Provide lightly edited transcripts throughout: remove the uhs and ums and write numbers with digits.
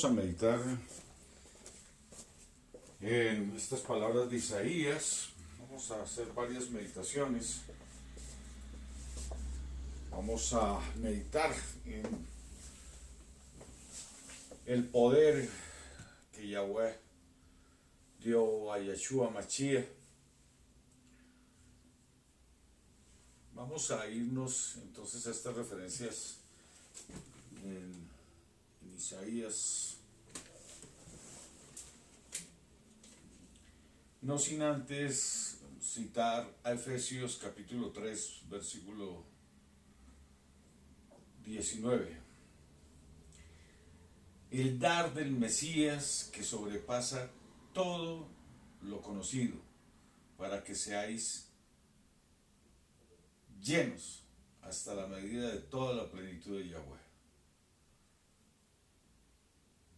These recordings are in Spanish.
Vamos a meditar en estas palabras de Isaías. Vamos a hacer varias meditaciones. Vamos a meditar en el poder que Yahweh dio a Yeshua Mashiach. Vamos a irnos entonces a estas referencias en Isaías, no sin antes citar a Efesios capítulo 3, versículo 19. El dar del Mesías que sobrepasa todo lo conocido, para que seáis llenos hasta la medida de toda la plenitud de Yahweh.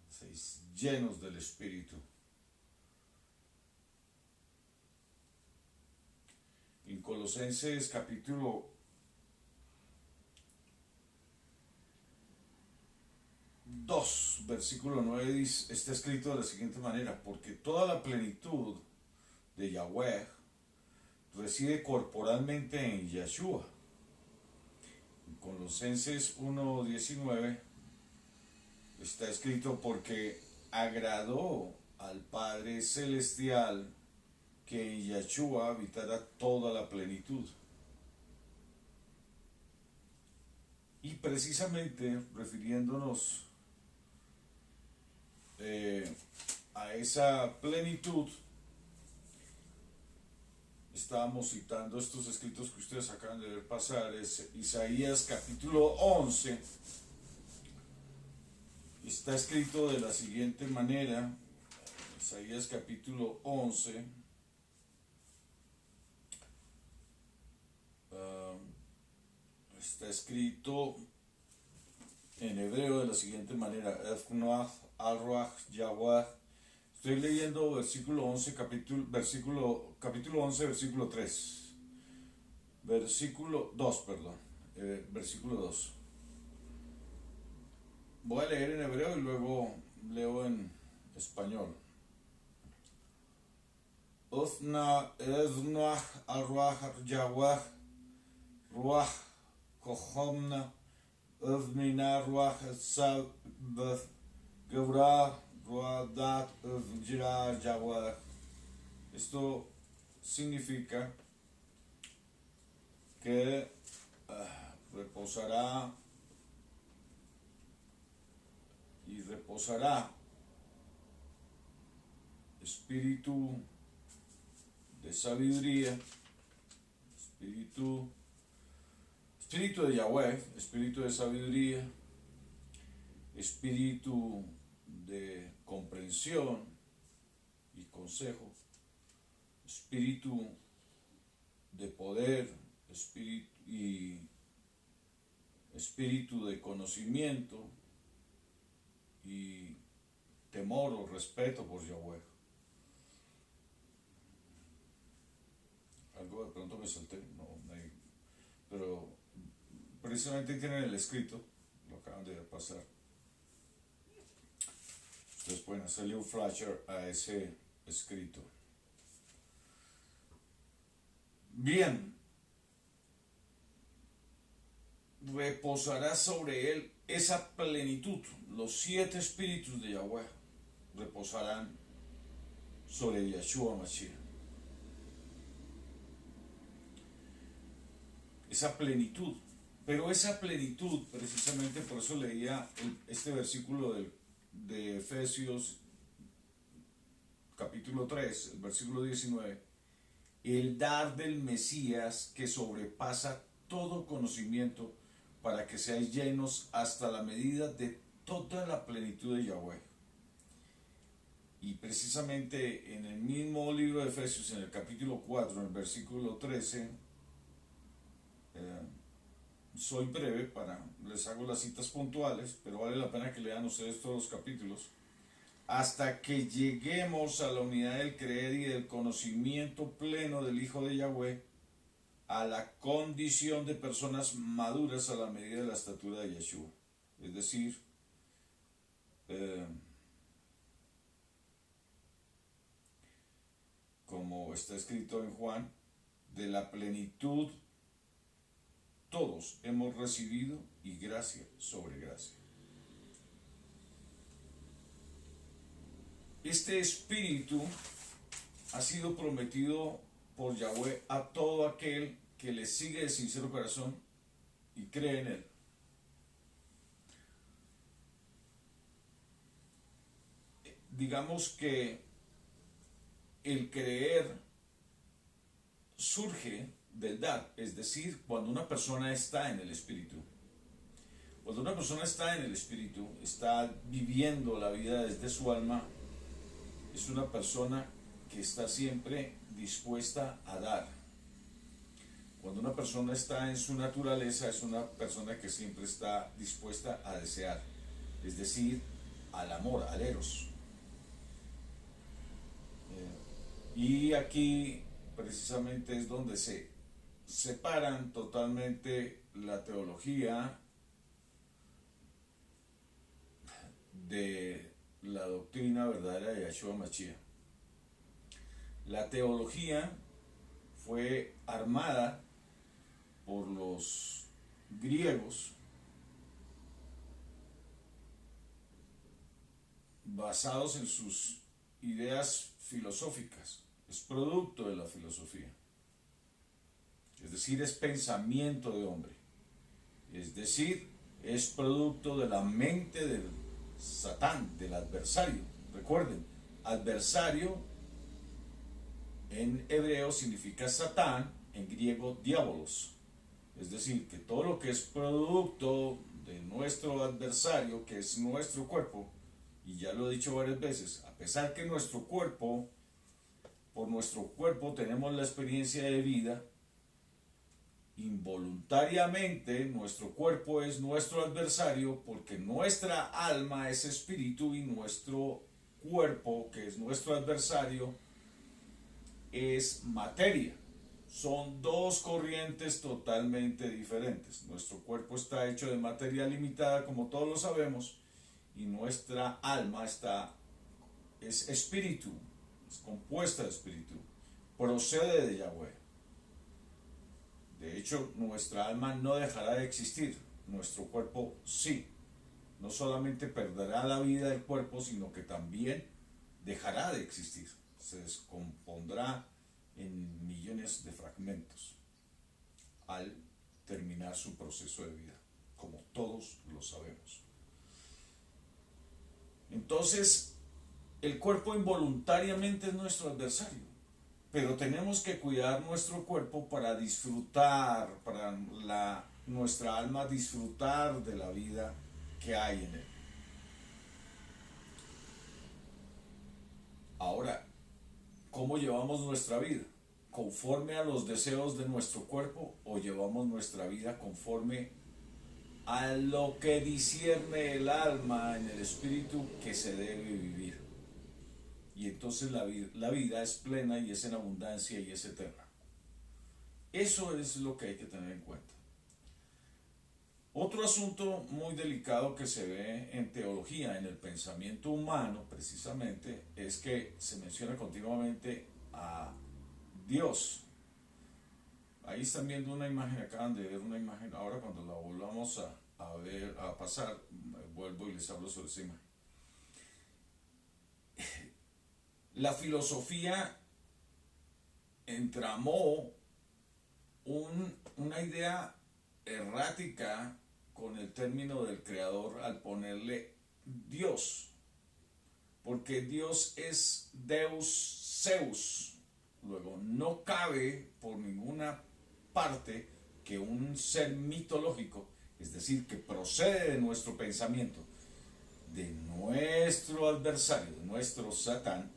Seáis llenos del Espíritu. En Colosenses capítulo 2, versículo 9, está escrito de la siguiente manera: porque toda la plenitud de Yahweh reside corporalmente en Yeshua. En Colosenses 1:19 está escrito: porque agradó al Padre Celestial que en Yeshua habitara toda la plenitud. Y precisamente refiriéndonos a esa plenitud, estábamos citando estos escritos que ustedes acaban de ver pasar. Es Isaías capítulo 11. Está escrito de la siguiente manera. Isaías capítulo 11. Está escrito en hebreo de la siguiente manera: Efnoach al-Ruach Yahweh. Estoy leyendo versículo 11, capítulo 11, versículo 3. Versículo 2, perdón. Versículo 2. Voy a leer en hebreo y luego leo en español. Efnoach al-Ruach Yahweh Ruach Kohomna Evnina Ruach Etzav Gevra Ruadat Evjira Yahweh. Esto significa que reposará y reposará espíritu de sabiduría, espíritu de Yahweh, espíritu de sabiduría, espíritu de comprensión y consejo, espíritu de poder, espíritu de conocimiento y temor o respeto por Yahweh. Algo de pronto me salté, pero precisamente tienen el escrito, lo acaban de pasar. Ustedes pueden hacerle un flasher a ese escrito. Bien, reposará sobre él esa plenitud. Los 7 espíritus de Yahweh reposarán sobre Yeshua Mashiach. Esa plenitud. Pero esa plenitud, precisamente por eso leía este versículo de Efesios capítulo 3, el versículo 19. El dar del Mesías que sobrepasa todo conocimiento, para que seáis llenos hasta la medida de toda la plenitud de Yahweh. Y precisamente en el mismo libro de Efesios, en el capítulo 4, en el versículo 13, soy breve, les hago las citas puntuales, pero vale la pena que lean ustedes todos los capítulos. Hasta que lleguemos a la unidad del creer y del conocimiento pleno del Hijo de Yahweh, a la condición de personas maduras a la medida de la estatura de Yeshua. Es decir, como está escrito en Juan, de la plenitud todos hemos recibido y gracia sobre gracia. Este espíritu ha sido prometido por Yahweh a todo aquel que le sigue de sincero corazón y cree en él. Digamos que el creer surge del dar, es decir, cuando una persona está en el espíritu. Cuando una persona está en el espíritu, está viviendo la vida desde su alma, es una persona que está siempre dispuesta a dar. Cuando una persona está en su naturaleza, es una persona que siempre está dispuesta a desear, es decir, al amor, al eros. Y aquí precisamente es donde se separan totalmente la teología de la doctrina verdadera de Yahshua Mashiach. La teología fue armada por los griegos basados en sus ideas filosóficas. Es producto de la filosofía. Es decir, es pensamiento de hombre. Es decir, es producto de la mente del Satán, del adversario. Recuerden, adversario en hebreo significa Satán, en griego diabolos. Es decir, que todo lo que es producto de nuestro adversario, que es nuestro cuerpo, y ya lo he dicho varias veces, a pesar que nuestro cuerpo, por nuestro cuerpo tenemos la experiencia de vida, involuntariamente nuestro cuerpo es nuestro adversario porque nuestra alma es espíritu y nuestro cuerpo, que es nuestro adversario, es materia. Son dos corrientes totalmente diferentes. Nuestro cuerpo está hecho de materia limitada, como todos lo sabemos, y nuestra alma es espíritu, es compuesta de espíritu, procede de Yahweh. De hecho, nuestra alma no dejará de existir, nuestro cuerpo sí. No solamente perderá la vida del cuerpo, sino que también dejará de existir. Se descompondrá en millones de fragmentos al terminar su proceso de vida, como todos lo sabemos. Entonces, el cuerpo involuntariamente es nuestro adversario, pero tenemos que cuidar nuestro cuerpo para disfrutar, para nuestra alma disfrutar de la vida que hay en él. Ahora, ¿cómo llevamos nuestra vida? ¿Conforme a los deseos de nuestro cuerpo o llevamos nuestra vida conforme a lo que discierne el alma en el espíritu que se debe vivir? Y entonces la vida es plena y es en abundancia y es eterna. Eso es lo que hay que tener en cuenta. Otro asunto muy delicado que se ve en teología, en el pensamiento humano precisamente, es que se menciona continuamente a Dios. Ahí están viendo una imagen, acaban de ver una imagen, ahora cuando la volvamos a ver, a pasar, vuelvo y les hablo sobre esa imagen. La filosofía entramó una idea errática con el término del creador al ponerle Dios, porque Dios es Deus Zeus. Luego, no cabe por ninguna parte que un ser mitológico, es decir, que procede de nuestro pensamiento, de nuestro adversario, de nuestro Satán,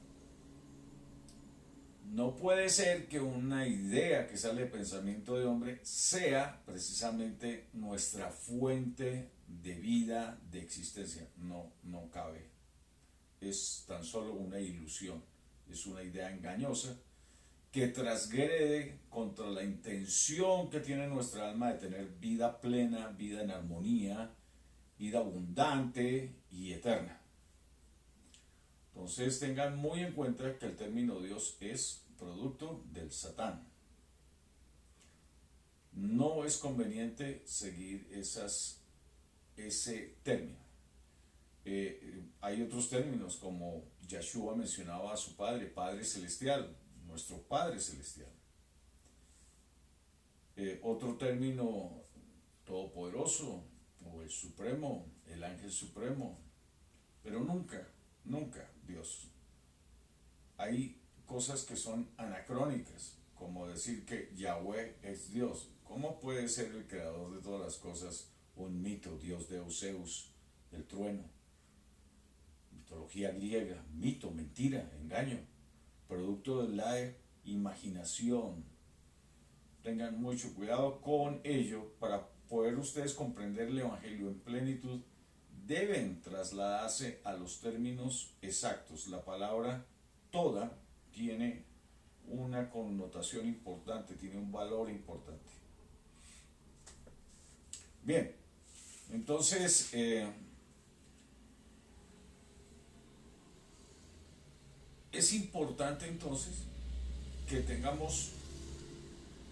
no puede ser que una idea que sale del pensamiento de hombre sea precisamente nuestra fuente de vida, de existencia. No cabe. Es tan solo una ilusión, es una idea engañosa que transgrede contra la intención que tiene nuestra alma de tener vida plena, vida en armonía, vida abundante y eterna. Entonces tengan muy en cuenta que el término Dios es producto del Satán. No es conveniente seguir ese término. Hay otros términos como Yeshua mencionaba a su Padre, Padre Celestial, nuestro Padre Celestial. Otro término, Todopoderoso, o el Supremo, el Ángel Supremo, pero nunca Dios. Hay cosas que son anacrónicas, como decir que Yahweh es Dios. ¿Cómo puede ser el creador de todas las cosas un mito, Dios de Zeus, el trueno? Mitología griega, mito, mentira, engaño, producto de la imaginación. Tengan mucho cuidado con ello. Para poder ustedes comprender el Evangelio en plenitud, deben trasladarse a los términos exactos. La palabra toda tiene una connotación importante, tiene un valor importante. Bien, entonces es importante entonces que tengamos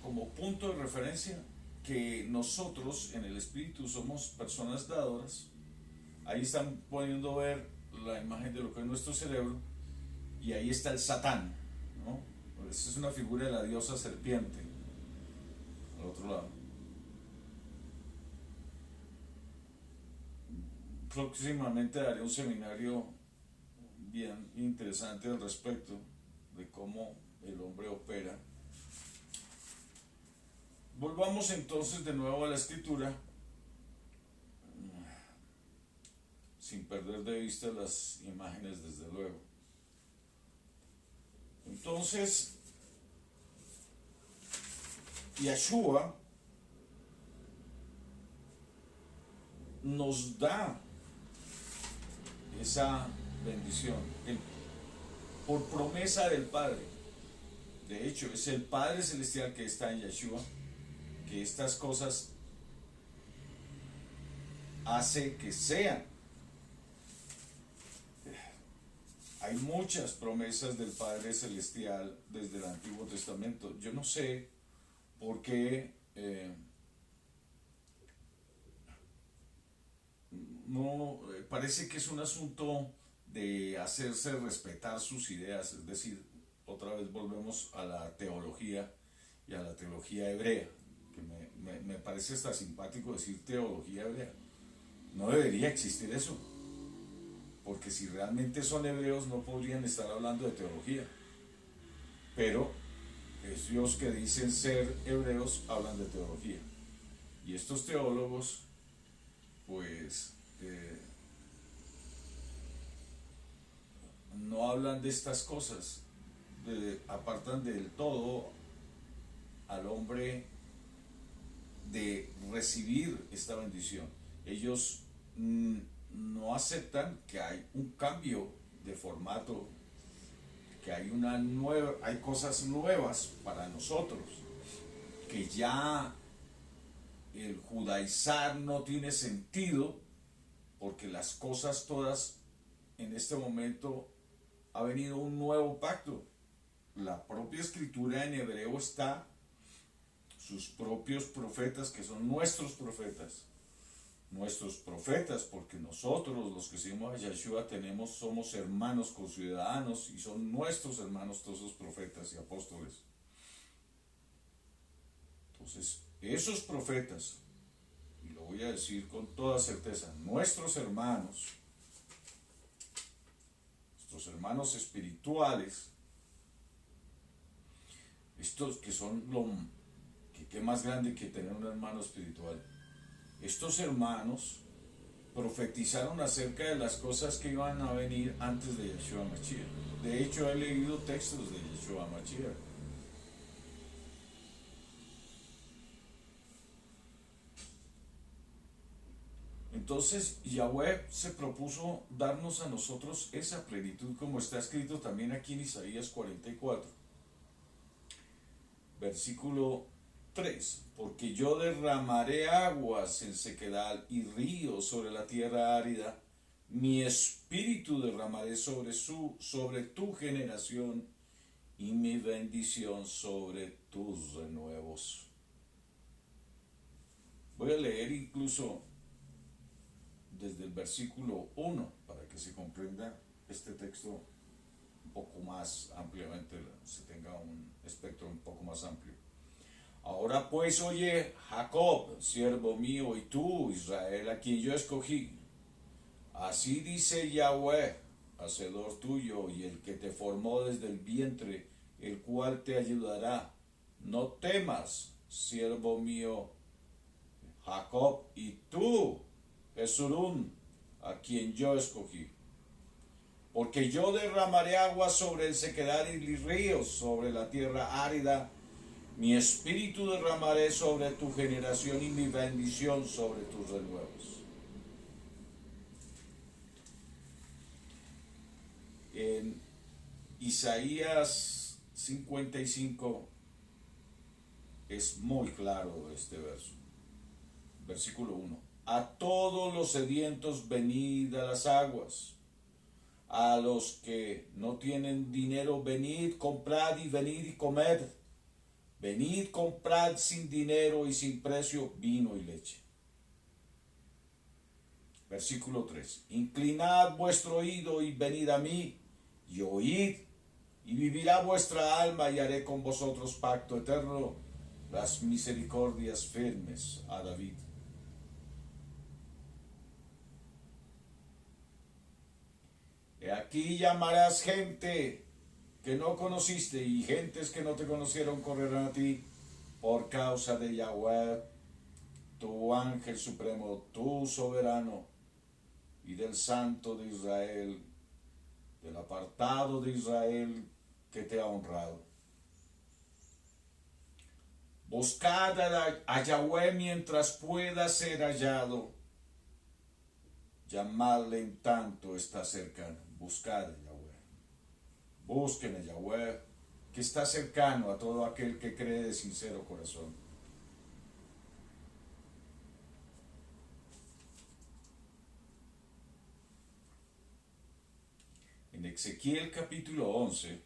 como punto de referencia que nosotros en el espíritu somos personas dadoras. Ahí están pudiendo ver la imagen de lo que es nuestro cerebro, y ahí está el Satán, ¿no? Esa es una figura de la diosa serpiente al otro lado. Próximamente daré un seminario bien interesante al respecto de cómo el hombre opera. Volvamos entonces de nuevo a la escritura, sin perder de vista las imágenes, desde luego. Entonces, Yeshua nos da esa bendición por promesa del Padre. De hecho, es el Padre Celestial que está en Yeshua, que estas cosas hace que sean. Hay muchas promesas del Padre Celestial desde el Antiguo Testamento. Yo no sé por qué parece que es un asunto de hacerse respetar sus ideas. Es decir, otra vez volvemos a la teología y a la teología hebrea, que me parece hasta simpático decir teología hebrea. No debería existir eso, porque si realmente son hebreos no podrían estar hablando de teología, pero es Dios que dicen ser hebreos, hablan de teología, y estos teólogos pues no hablan de estas cosas, apartan del todo al hombre de recibir esta bendición. Ellos no aceptan que hay un cambio de formato, que hay cosas nuevas para nosotros, que ya el judaizar no tiene sentido, porque las cosas todas en este momento ha venido un nuevo pacto. La propia escritura en hebreo está, sus propios profetas, que son nuestros profetas, porque nosotros los que seguimos a Yeshua somos hermanos conciudadanos, y son nuestros hermanos todos esos profetas y apóstoles. Entonces, esos profetas, y lo voy a decir con toda certeza, nuestros hermanos espirituales, estos que son que más grande que tener un hermano espiritual, estos hermanos profetizaron acerca de las cosas que iban a venir antes de Yeshua Mashiach. De hecho, he leído textos de Yeshua Mashiach. Entonces Yahweh se propuso darnos a nosotros esa plenitud, como está escrito también aquí en Isaías 44, versículo 3. Porque yo derramaré aguas en sequedad y ríos sobre la tierra árida. Mi espíritu derramaré sobre tu generación y mi bendición sobre tus renuevos. Voy a leer incluso desde el versículo 1 para que se comprenda este texto un poco más ampliamente, se tenga un espectro un poco más amplio. Ahora pues oye, Jacob, siervo mío, y tú, Israel, a quien yo escogí. Así dice Yahweh, hacedor tuyo y el que te formó desde el vientre, el cual te ayudará. No temas, siervo mío, Jacob, y tú, Jesurún, a quien yo escogí. Porque yo derramaré agua sobre el sequedal y ríos sobre la tierra árida. Mi espíritu derramaré sobre tu generación y mi bendición sobre tus renuevos. En Isaías 55 es muy claro este verso. Versículo 1. A todos los sedientos venid a las aguas. A los que no tienen dinero venid, comprad y venid y comed. Venid, comprad sin dinero y sin precio vino y leche. Versículo 3. Inclinad vuestro oído y venid a mí y oíd, y vivirá vuestra alma y haré con vosotros pacto eterno, las misericordias firmes a David. He aquí llamarás gente que no conociste y gentes que no te conocieron correrán a ti por causa de Yahweh, tu ángel supremo, tu soberano, y del Santo de Israel, del apartado de Israel que te ha honrado. Buscad a Yahweh mientras pueda ser hallado. Llamadle en tanto está cercano. Buscad a Yahweh. Busquen a Yahweh, que está cercano a todo aquel que cree de sincero corazón. En Ezequiel capítulo 11,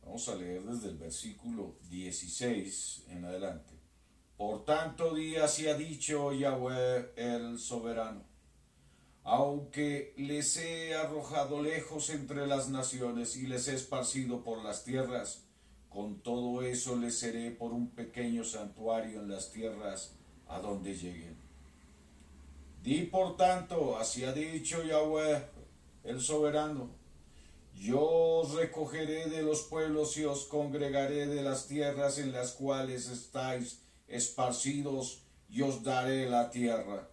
vamos a leer desde el versículo 16 en adelante. Por tanto di así ha dicho Yahweh el soberano, aunque les he arrojado lejos entre las naciones y les he esparcido por las tierras, con todo eso les seré por un pequeño santuario en las tierras a donde lleguen. Di por tanto, así ha dicho Yahweh el soberano, yo os recogeré de los pueblos y os congregaré de las tierras en las cuales estáis esparcidos y os daré la tierra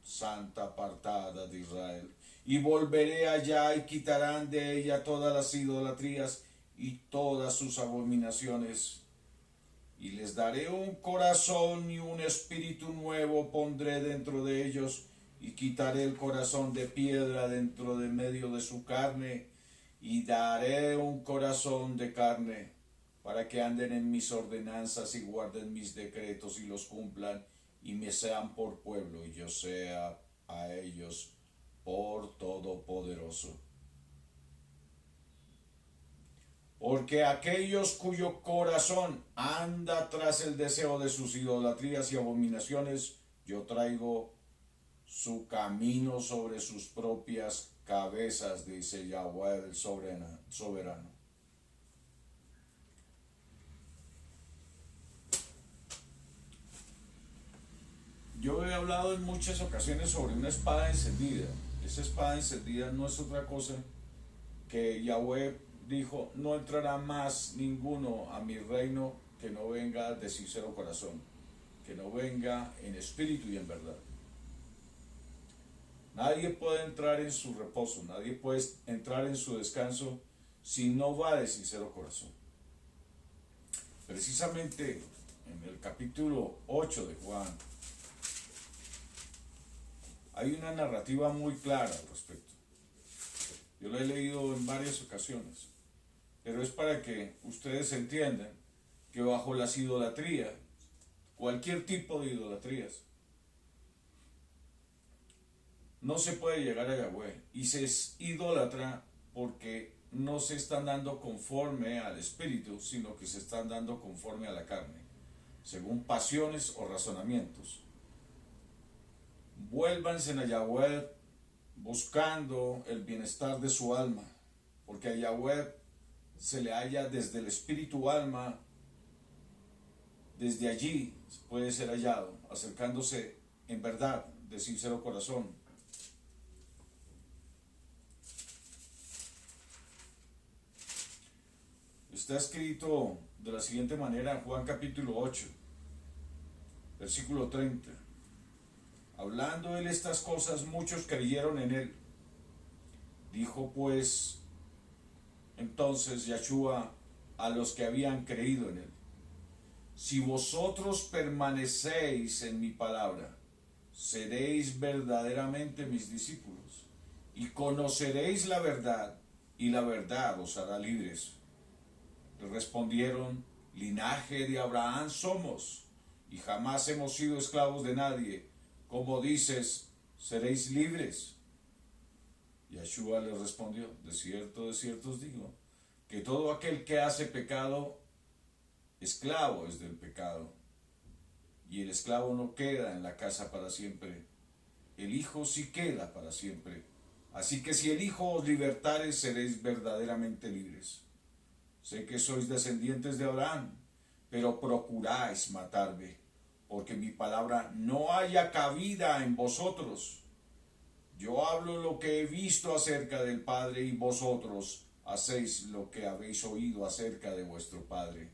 santa apartada de Israel. Y volveré allá y quitarán de ella todas las idolatrías y todas sus abominaciones. Y les daré un corazón y un espíritu nuevo pondré dentro de ellos, y quitaré el corazón de piedra dentro de medio de su carne, y daré un corazón de carne, para que anden en mis ordenanzas y guarden mis decretos y los cumplan, y me sean por pueblo, y yo sea a ellos por todopoderoso. Porque aquellos cuyo corazón anda tras el deseo de sus idolatrías y abominaciones, yo traigo su camino sobre sus propias cabezas, dice Yahweh el soberano. Yo he hablado en muchas ocasiones sobre una espada encendida. Esa espada encendida no es otra cosa que Yahweh dijo, no entrará más ninguno a mi reino que no venga de sincero corazón, que no venga en espíritu y en verdad. Nadie puede entrar en su reposo, nadie puede entrar en su descanso si no va de sincero corazón. Precisamente en el capítulo 8 de Juan hay una narrativa muy clara al respecto. Yo lo he leído en varias ocasiones, pero es para que ustedes entiendan que bajo las idolatrías, cualquier tipo de idolatrías, no se puede llegar a Yahweh, y se idolatra porque no se están dando conforme al espíritu, sino que se están dando conforme a la carne, según pasiones o razonamientos. Vuélvanse a Yahweh buscando el bienestar de su alma, porque a Yahweh se le halla desde el espíritu alma, desde allí puede ser hallado, acercándose en verdad, de sincero corazón. Está escrito de la siguiente manera en Juan capítulo 8, versículo 30. Hablando él estas cosas, muchos creyeron en él. Dijo pues entonces Yahshua a los que habían creído en él: si vosotros permanecéis en mi palabra, seréis verdaderamente mis discípulos, y conoceréis la verdad, y la verdad os hará libres. Le respondieron: linaje de Abraham somos, y jamás hemos sido esclavos de nadie. Como dices, seréis libres. Yahshua les respondió: de cierto os digo, que todo aquel que hace pecado, esclavo es del pecado. Y el esclavo no queda en la casa para siempre, el Hijo sí queda para siempre. Así que si el Hijo os libertare, seréis verdaderamente libres. Sé que sois descendientes de Abraham, pero procuráis matarme, porque mi palabra no haya cabida en vosotros. Yo hablo lo que he visto acerca del Padre, y vosotros hacéis lo que habéis oído acerca de vuestro Padre.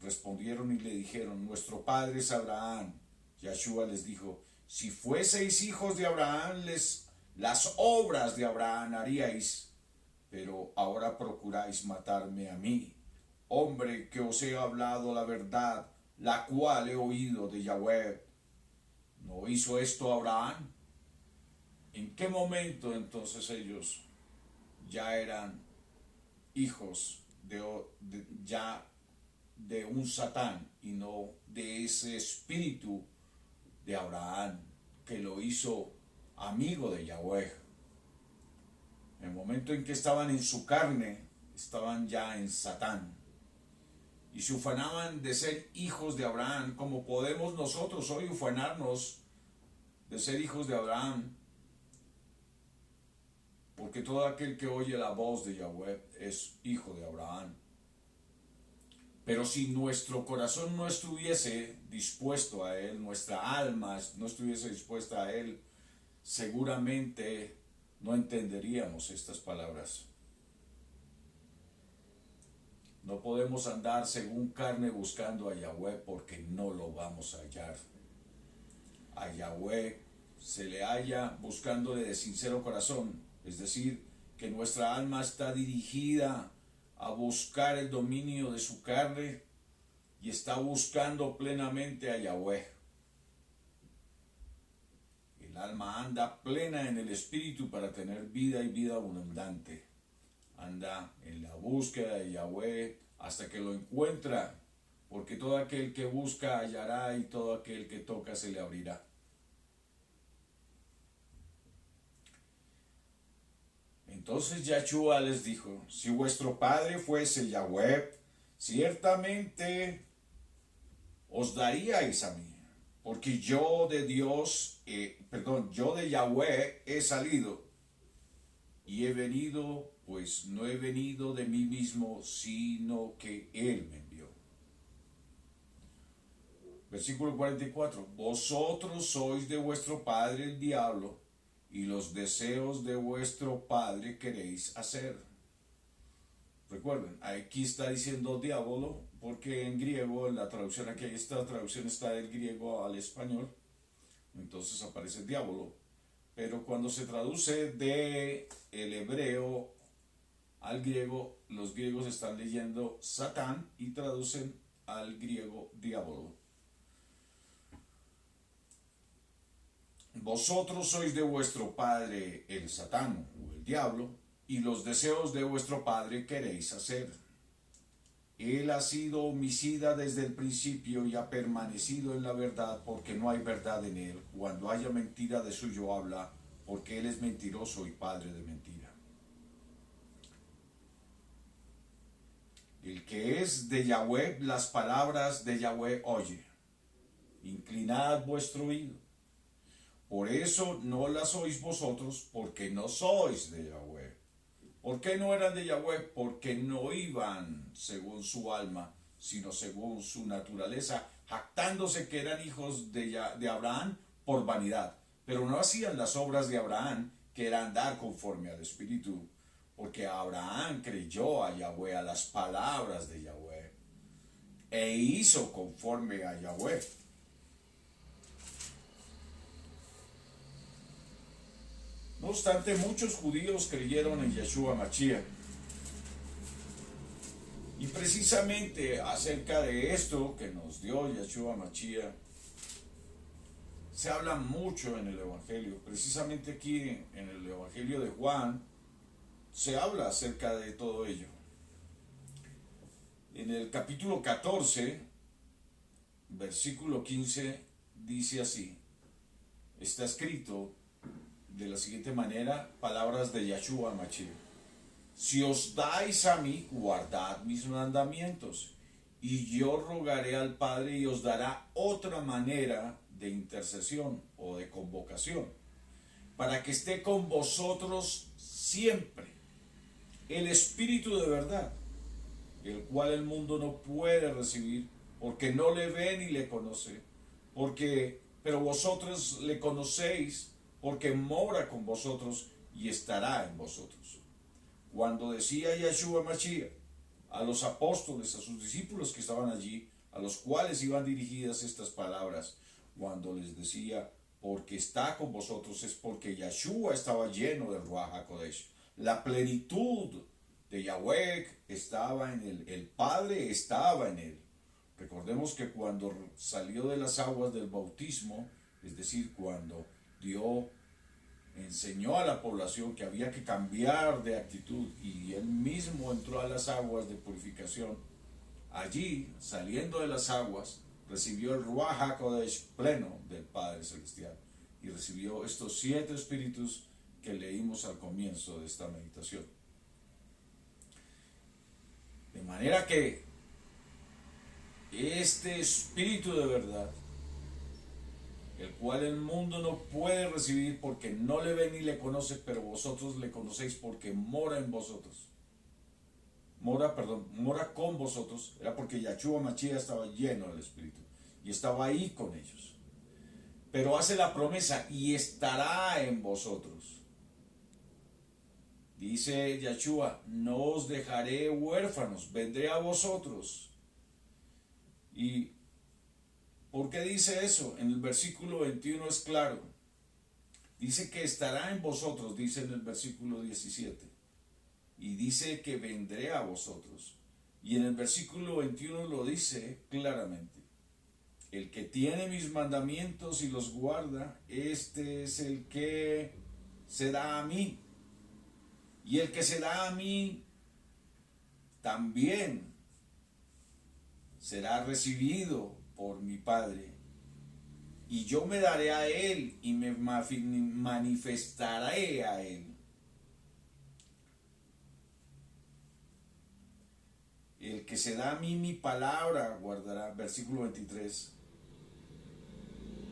Respondieron y le dijeron: nuestro padre es Abraham. Yahshua les dijo: si fueseis hijos de Abraham, las obras de Abraham haríais, pero ahora procuráis matarme a mí, hombre que os he hablado la verdad, la cual he oído de Yahweh. ¿No hizo esto Abraham? ¿En qué momento entonces ellos ya eran hijos de un Satán, y no de ese espíritu de Abraham que lo hizo amigo de Yahweh? En el momento en que estaban en su carne, estaban ya en Satán, y se ufanaban de ser hijos de Abraham, como podemos nosotros hoy ufanarnos de ser hijos de Abraham, porque todo aquel que oye la voz de Yahweh es hijo de Abraham. Pero si nuestro corazón no estuviese dispuesto a él, nuestra alma no estuviese dispuesta a él, seguramente no entenderíamos estas palabras. No podemos andar según carne buscando a Yahweh, porque no lo vamos a hallar. A Yahweh se le halla buscándole de sincero corazón, es decir, que nuestra alma está dirigida a buscar el dominio de su carne y está buscando plenamente a Yahweh. El alma anda plena en el espíritu para tener vida y vida abundante. Anda en la búsqueda de Yahweh hasta que lo encuentra, porque todo aquel que busca hallará, y todo aquel que toca se le abrirá. Entonces Yahshua les dijo: si vuestro padre fuese Yahweh, ciertamente os daríais a mí, porque yo de yo de Yahweh he salido, y he venido, pues no he venido de mí mismo, sino que Él me envió. Versículo 44. Vosotros sois de vuestro padre el diablo, y los deseos de vuestro padre queréis hacer. Recuerden, aquí está diciendo diablo, porque en griego, en la traducción aquí, esta traducción está del griego al español, entonces aparece diablo. Pero cuando se traduce de el hebreo al griego, los griegos están leyendo Satán y traducen al griego diablo. Vosotros sois de vuestro padre el Satán o el diablo, y los deseos de vuestro padre queréis hacer. Él ha sido homicida desde el principio y ha permanecido en la verdad, porque no hay verdad en él. Cuando haya mentira, de suyo habla, porque él es mentiroso y padre de mentira. El que es de Yahweh, las palabras de Yahweh oye. Inclinad vuestro oído. Por eso no las oís vosotros, porque no sois de Yahweh. ¿Por qué no eran de Yahweh? Porque no iban según su alma, sino según su naturaleza, jactándose que eran hijos de Abraham por vanidad. Pero no hacían las obras de Abraham, que era andar conforme al Espíritu, porque Abraham creyó a Yahweh, a las palabras de Yahweh, e hizo conforme a Yahweh. No obstante, muchos judíos creyeron en Yeshua Mashiach. Y precisamente acerca de esto que nos dio Yeshua Mashiach, se habla mucho en el Evangelio. Precisamente aquí en el Evangelio de Juan, se habla acerca de todo ello. En el capítulo 14, versículo 15, dice así. Está escrito de la siguiente manera, palabras de Yeshua Mashiach. Si os dais a mí, guardad mis mandamientos, y yo rogaré al Padre y os dará otra manera de intercesión o de convocación, para que esté con vosotros siempre, el Espíritu de verdad, el cual el mundo no puede recibir, porque no le ve ni le conoce, pero vosotros le conocéis, porque mora con vosotros y estará en vosotros. Cuando decía Yeshua Mashiach a los apóstoles, a sus discípulos que estaban allí, a los cuales iban dirigidas estas palabras, cuando les decía, porque está con vosotros, es porque Yeshua estaba lleno del Ruach HaKodesh. La plenitud de Yahweh estaba en él, el Padre estaba en él. Recordemos que cuando salió de las aguas del bautismo, es decir, cuando enseñó a la población que había que cambiar de actitud y él mismo entró a las aguas de purificación, allí, saliendo de las aguas, recibió el Ruach HaKodesh pleno del Padre Celestial y recibió estos 7 espíritus que leímos al comienzo de esta meditación. De manera que este espíritu de verdad, el cual el mundo no puede recibir porque no le ve ni le conoce, pero vosotros le conocéis porque mora en vosotros. Mora con vosotros, era porque Yeshua Mashiach estaba lleno del Espíritu y estaba ahí con ellos. Pero hace la promesa, y estará en vosotros. Dice Yeshua, no os dejaré huérfanos, vendré a vosotros. ¿Y por qué dice eso? En el versículo 21 es claro. Dice que estará en vosotros, dice en el versículo 17. Y dice que vendré a vosotros. Y en el versículo 21 lo dice claramente. El que tiene mis mandamientos y los guarda, este es el que se da a mí. Y el que se da a mí también será recibido por mi Padre. Y yo me daré a él y me manifestaré a él. El que se da a mí mi palabra guardará, versículo 23.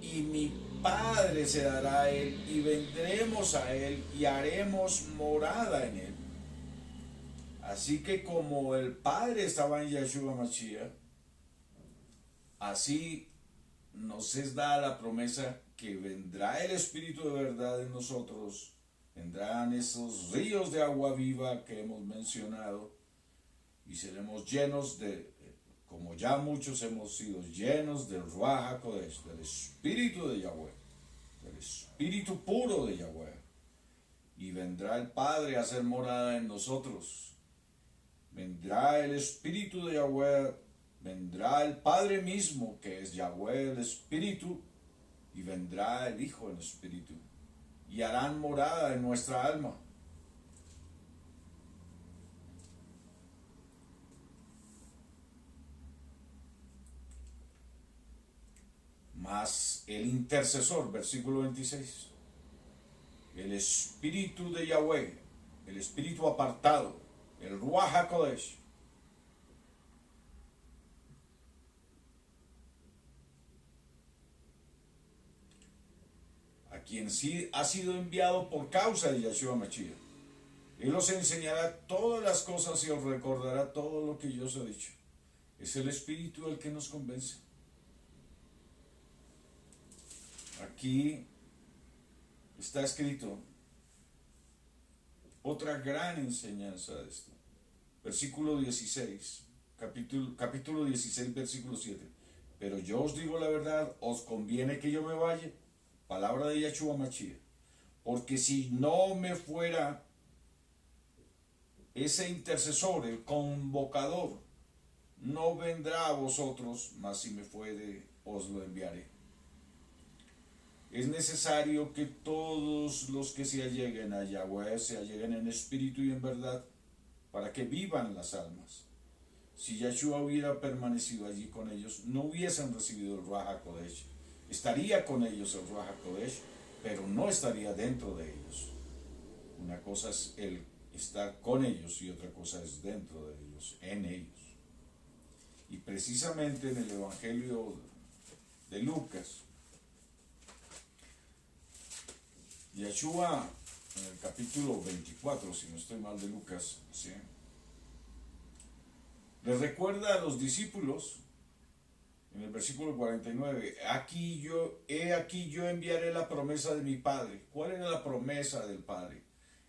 Y mi Padre se dará a él y vendremos a él y haremos morada en él. Así que como el Padre estaba en Yeshua Mashiach, así nos es dada la promesa que vendrá el Espíritu de verdad en nosotros, vendrán esos ríos de agua viva que hemos mencionado y seremos llenos de, como ya muchos hemos sido llenos del Ruach HaKodesh, del Espíritu de Yahweh, del Espíritu puro de Yahweh. Y vendrá el Padre a hacer morada en nosotros. Vendrá el Espíritu de Yahweh, vendrá el Padre mismo, que es Yahweh el Espíritu, y vendrá el Hijo el Espíritu, y harán morada en nuestra alma. Mas el intercesor, versículo 26, el Espíritu de Yahweh, el Espíritu apartado, el Ruach HaKodesh, quien sí ha sido enviado por causa de Yahshua Mashiach. Él os enseñará todas las cosas y os recordará todo lo que yo os he dicho. Es el Espíritu el que nos convence. Aquí está escrito otra gran enseñanza de esto. Versículo 16, capítulo 16, versículo 7. Pero yo os digo la verdad, os conviene que yo me vaya. Palabra de Yahshua Mashiach. Porque si no me fuera ese intercesor, el convocador, no vendrá a vosotros, mas si me fuere, os lo enviaré. Es necesario que todos los que se alleguen a Yahweh se alleguen en espíritu y en verdad, para que vivan las almas. Si Yahshua hubiera permanecido allí con ellos, no hubiesen recibido el Ruach HaKodesh. Estaría con ellos el Ruach HaKodesh, pero no estaría dentro de ellos. Una cosa es el estar con ellos y otra cosa es dentro de ellos, en ellos. Y precisamente en el Evangelio de Lucas, Yahshua, en el capítulo 24, si no estoy mal, de Lucas, ¿sí?, les recuerda a los discípulos, en el versículo 49, he aquí yo enviaré la promesa de mi Padre. ¿Cuál era la promesa del Padre?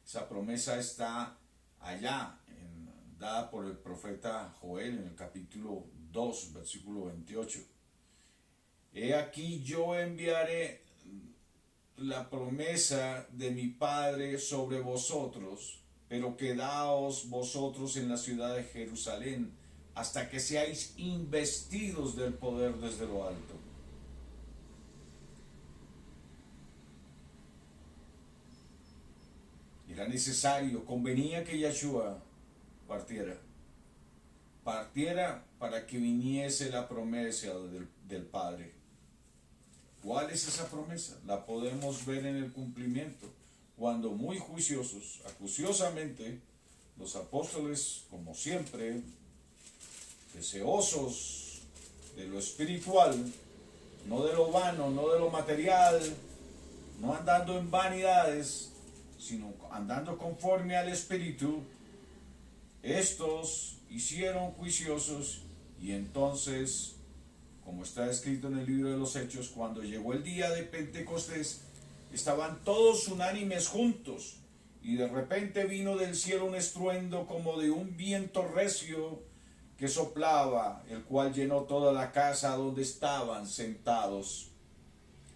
Esa promesa está allá, dada por el profeta Joel en el capítulo 2, versículo 28. He aquí yo enviaré la promesa de mi Padre sobre vosotros, pero quedaos vosotros en la ciudad de Jerusalén hasta que seáis investidos del poder desde lo alto. Era necesario, convenía que Yahshua partiera para que viniese la promesa del Padre. ¿Cuál es esa promesa? La podemos ver en el cumplimiento, cuando muy juiciosos, acuciosamente, los apóstoles, como siempre, deseosos de lo espiritual, no de lo vano, no de lo material, no andando en vanidades, sino andando conforme al Espíritu, estos hicieron juiciosos y entonces, como está escrito en el libro de los Hechos, cuando llegó el día de Pentecostés, estaban todos unánimes juntos y de repente vino del cielo un estruendo como de un viento recio que soplaba, el cual llenó toda la casa donde estaban sentados.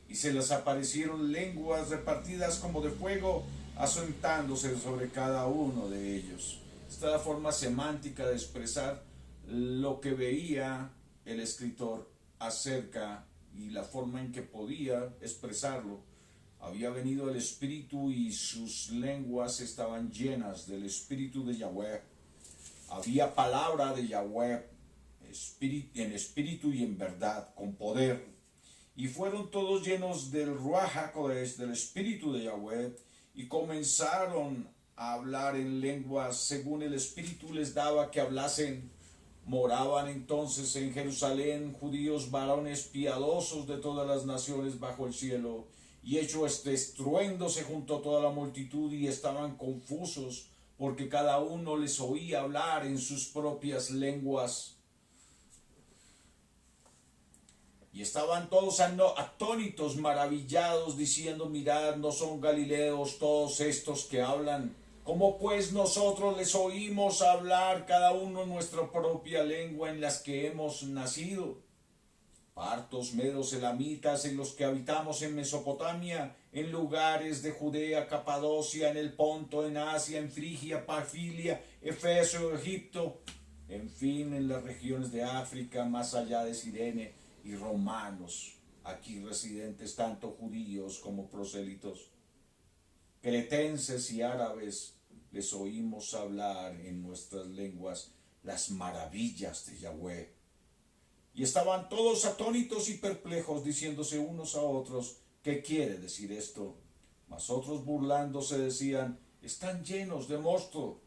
Y se les aparecieron lenguas repartidas como de fuego, asentándose sobre cada uno de ellos. Esta es la forma semántica de expresar lo que veía el escritor acerca y la forma en que podía expresarlo. Había venido el Espíritu y sus lenguas estaban llenas del Espíritu de Yahweh. Había palabra de Yahweh en espíritu y en verdad, con poder. Y fueron todos llenos del Ruach HaKodesh, del Espíritu de Yahweh, y comenzaron a hablar en lenguas según el Espíritu les daba que hablasen. Moraban entonces en Jerusalén judíos varones piadosos de todas las naciones bajo el cielo, y hecho este estruendo se juntó toda la multitud y estaban confusos, porque cada uno les oía hablar en sus propias lenguas. Y estaban todos atónitos, maravillados, diciendo: mirad, ¿no son galileos todos estos que hablan? ¿Cómo pues nosotros les oímos hablar cada uno en nuestra propia lengua en las que hemos nacido? Partos, medos, elamitas, en los que habitamos en Mesopotamia, en lugares de Judea, Capadocia, en el Ponto, en Asia, en Frigia, Pafilia, Efeso, Egipto, en fin, en las regiones de África, más allá de Cirene, y romanos, aquí residentes, tanto judíos como prosélitos, cretenses y árabes, les oímos hablar en nuestras lenguas las maravillas de Yahweh. Y estaban todos atónitos y perplejos, diciéndose unos a otros: ¿qué quiere decir esto? Mas otros, burlándose, decían: están llenos de mosto.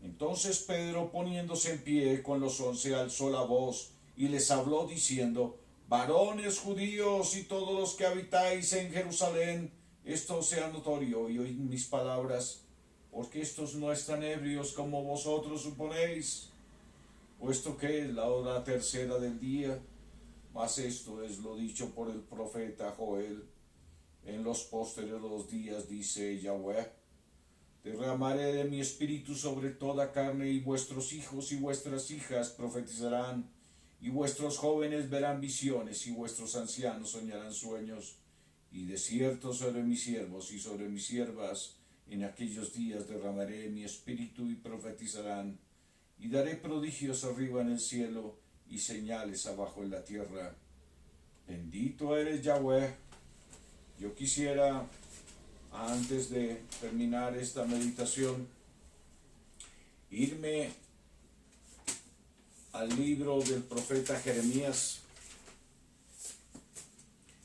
Entonces Pedro, poniéndose en pie con los 11, alzó la voz y les habló diciendo: Varones judíos y todos los que habitáis en Jerusalén, esto sea notorio y oíd mis palabras, porque estos no están ebrios como vosotros suponéis, puesto que es la hora tercera del día. Mas esto es lo dicho por el profeta Joel. En los posteriores días, dice Yahweh, derramaré de mi espíritu sobre toda carne, y vuestros hijos y vuestras hijas profetizarán, y vuestros jóvenes verán visiones, y vuestros ancianos soñarán sueños. Y de cierto sobre mis siervos y sobre mis siervas en aquellos días derramaré mi espíritu, y profetizarán, y daré prodigios arriba en el cielo y señales abajo en la tierra. Bendito eres, Yahweh. Yo quisiera, antes de terminar esta meditación, irme al libro del profeta Jeremías,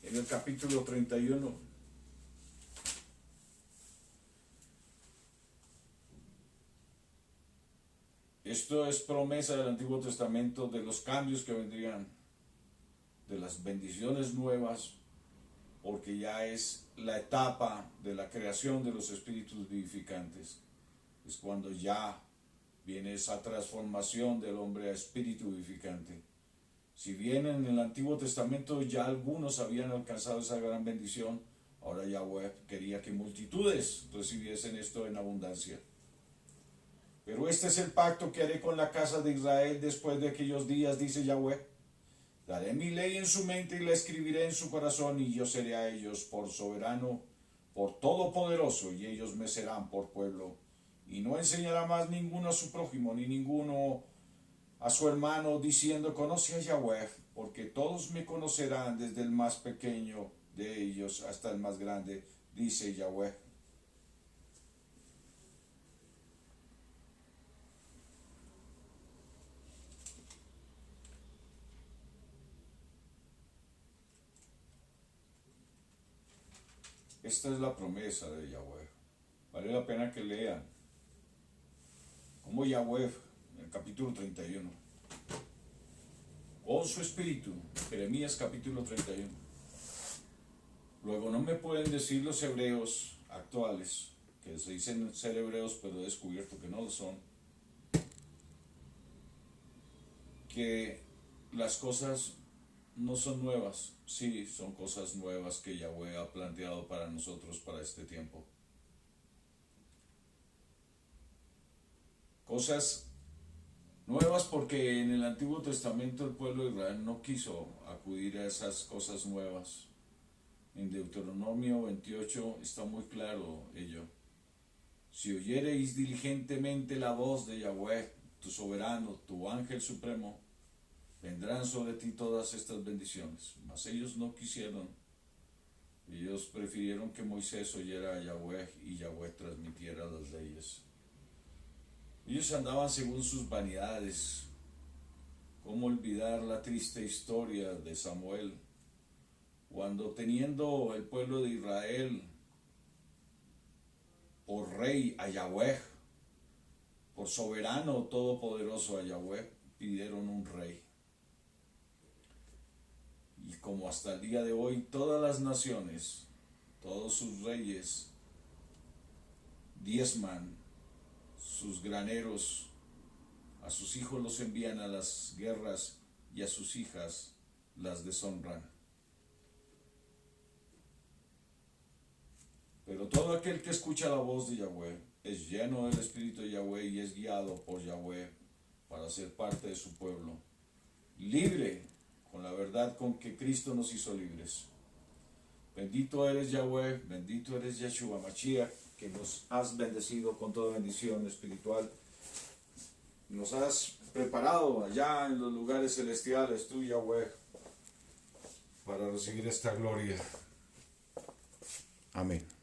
en el capítulo 31. Esto es promesa del Antiguo Testamento de los cambios que vendrían, de las bendiciones nuevas, porque ya es la etapa de la creación de los espíritus vivificantes. Es cuando ya viene esa transformación del hombre a espíritu vivificante. Si bien en el Antiguo Testamento ya algunos habían alcanzado esa gran bendición, ahora Yahweh quería que multitudes recibiesen esto en abundancia. Pero este es el pacto que haré con la casa de Israel después de aquellos días, dice Yahweh. Daré mi ley en su mente y la escribiré en su corazón, y yo seré a ellos por soberano, por todopoderoso, y ellos me serán por pueblo. Y no enseñará más ninguno a su prójimo, ni ninguno a su hermano, diciendo, conoce a Yahweh, porque todos me conocerán, desde el más pequeño de ellos hasta el más grande, dice Yahweh. Esta es la promesa de Yahweh. Vale la pena que lean como Yahweh, en el capítulo 31, con su espíritu, Jeremías capítulo 31. Luego no me pueden decir los hebreos actuales, que se dicen ser hebreos pero he descubierto que no lo son, que las cosas no son nuevas. Sí, son cosas nuevas que Yahweh ha planteado para nosotros para este tiempo. Cosas nuevas porque en el Antiguo Testamento el pueblo de Israel no quiso acudir a esas cosas nuevas. En Deuteronomio 28 está muy claro ello. Si oyereis diligentemente la voz de Yahweh, tu soberano, tu ángel supremo, vendrán sobre ti todas estas bendiciones. Mas ellos no quisieron. Ellos prefirieron que Moisés oyera a Yahweh y Yahweh transmitiera las leyes. Ellos andaban según sus vanidades. ¿Cómo olvidar la triste historia de Samuel? Cuando teniendo el pueblo de Israel por rey a Yahweh, por soberano todopoderoso a Yahweh, pidieron un rey. Y como hasta el día de hoy todas las naciones, todos sus reyes diezman sus graneros, a sus hijos los envían a las guerras y a sus hijas las deshonran. Pero todo aquel que escucha la voz de Yahweh es lleno del Espíritu de Yahweh y es guiado por Yahweh para ser parte de su pueblo, libre con la verdad con que Cristo nos hizo libres. Bendito eres Yahweh, bendito eres Yeshua Mashiach, que nos has bendecido con toda bendición espiritual. Nos has preparado allá en los lugares celestiales, tú Yahweh, para recibir esta gloria. Amén.